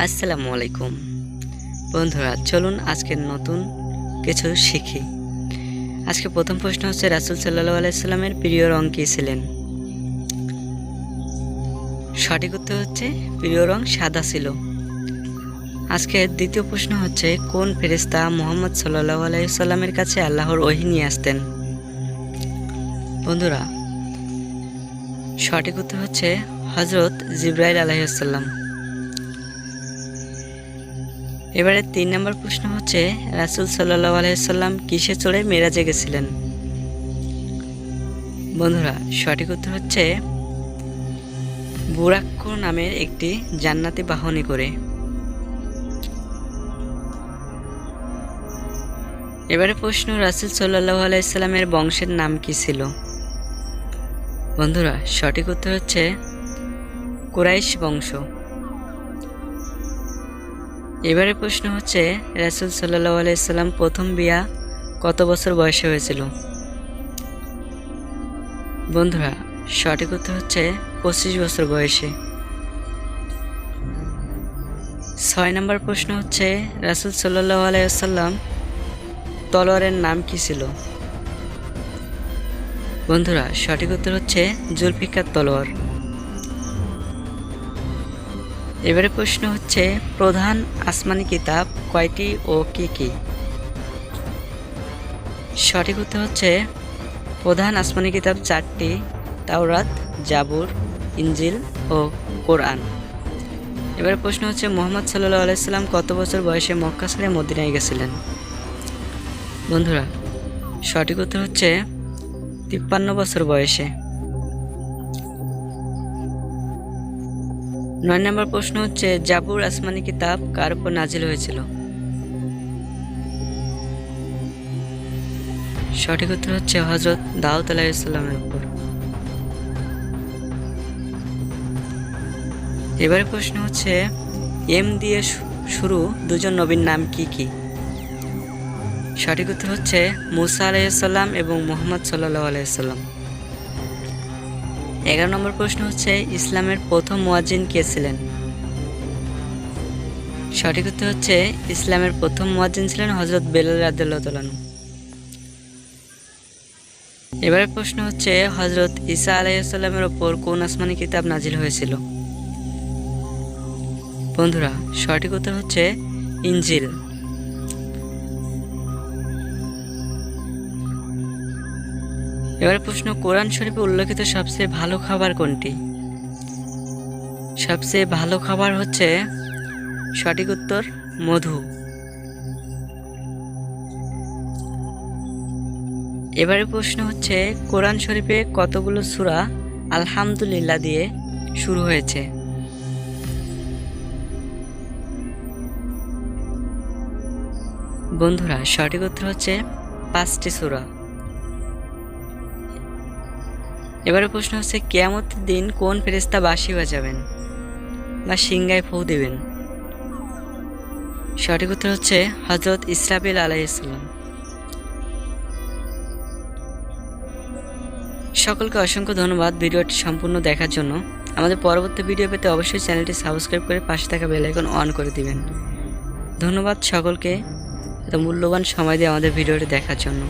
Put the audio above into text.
আসসালামু আলাইকুম বন্ধুরা, চলুন আজকে নতুন কিছু শিখি। আজকে প্রথম প্রশ্ন হচ্ছে, রাসূল সাল্লাল্লাহু আলাইহি সাল্লামের প্রিয় রং কী ছিলেন? সঠিক উত্তর হচ্ছে প্রিয় রং সাদা ছিল। আজকে দ্বিতীয় প্রশ্ন হচ্ছে, কোন ফেরেশতা মুহাম্মদ সাল্লাল্লাহু আলাইহি সাল্লামের কাছে আল্লাহর ওহী নিয়ে আসতেন? বন্ধুরা, সঠিক উত্তর হচ্ছে হযরত জিবরাইল আলাইহিস সালাম। এবারে 3 নম্বর প্রশ্ন হচ্ছে, রাসূল সাল্লাল্লাহু আলাইহি সাল্লাম কিসে চড়ে মেরাজে গেছিলেন? বন্ধুরা, সঠিক উত্তর হচ্ছে বুরাক্ষ নামের একটি জান্নাতি বাহনে করে। এবারে প্রশ্ন, রাসূল সাল্লাল্লাহু আলাইহি সাল্লামের বংশের নাম কি ছিল? বন্ধুরা, সঠিক উত্তর হচ্ছে কুরাইশ বংশ। এবারে প্রশ্ন হচ্ছে, রাসূল সাল্লাল্লাহু আলাইহি সাল্লাম প্রথম বিয়া কত বছর বয়সে হয়েছিল? বন্ধুরা, সঠিক উত্তর হচ্ছে 25 বছর বয়সে। 6 নম্বর প্রশ্ন হচ্ছে, রাসূল সাল্লাল্লাহু আলাইহি সাল্লাম তলোয়ারের নাম কি ছিল? বন্ধুরা, সঠিক উত্তর হচ্ছে জুলফিকার তলোয়ার। এবারে প্রশ্ন হচ্ছে, প্রধান আসমানি কিতাব কয়টি ও কি কি? সঠিক উত্তর হচ্ছে প্রধান আসমানি কিতাব 4টি: তাওরাত, জাবুর, ইনজিল ও কোরআন। এবারে প্রশ্ন হচ্ছে, মুহাম্মদ সাল্লাল্লাহু আলাইহি সাল্লাম কত বছর বয়সে মক্কা ছেড়ে মদিনায় গেছিলেন? বন্ধুরা, সঠিক উত্তর হচ্ছে 53 বছর বয়সে। 9 নম্বর প্রশ্ন হচ্ছে, জাবুর আসমানি কিতাব কার উপর নাজিল হয়েছিল? সঠিক উত্তর হচ্ছে হযরত দাউদ আলাইহিস সালামের উপর। এবারে প্রশ্ন হচ্ছে, এম দিয়ে শুরু দুজন নবীর নাম কি কি? সঠিক উত্তর হচ্ছে মুসা আলাইহিস সালাম এবং মুহাম্মদ সাল্লাল্লাহু আলাইহি সাল্লাম। 11 নম্বর প্রশ্ন হচ্ছে, ইসলামের প্রথম মুয়াজ্জিন কে ছিলেন? সঠিক উত্তর হচ্ছে ইসলামের প্রথম মুয়াজ্জিন ছিলেন হযরত বেলাল রাদিয়াল্লাহু তাআলা আনহু। এবারে প্রশ্ন হচ্ছে, হযরত ঈসা আলাইহিস সালামের উপর কোন আসমানি কিতাব নাজিল হয়েছিল? বন্ধুরা, সঠিক উত্তর হচ্ছে ইনজিল। এবারে প্রশ্ন, কোরআন শরীফে উল্লেখিত সবচেয়ে ভালো খাবার কোনটি? সবচেয়ে ভালো খাবার হচ্ছে সঠিক উত্তর মধু। এবারে প্রশ্ন হচ্ছে, কোরআন শরীফে কতগুলো সূরা আলহামদুলিল্লাহ দিয়ে শুরু হয়েছে? বন্ধুরা, সঠিক উত্তর হচ্ছে 5টি সূরা। এবারে প্রশ্ন হচ্ছে, কিয়ামতের দিন কোন ফেরেশতা বাঁশি বাজাবেন বা সিংহায় ফু দিবেন? সঠিক উত্তর হচ্ছে হযরত ইসরাফিল আলাইহিস সালাম। সকলকে অসংখ্য ধন্যবাদ ভিডিওটি সম্পূর্ণ দেখার জন্য। আমাদের পরবর্তী ভিডিও পেতে অবশ্যই চ্যানেলটি সাবস্ক্রাইব করে পাশে থাকা বেল আইকন অন করে দিবেন। ধন্যবাদ সকলকে এত মূল্যবান সময় দিয়ে আমাদের ভিডিওটি দেখার জন্য।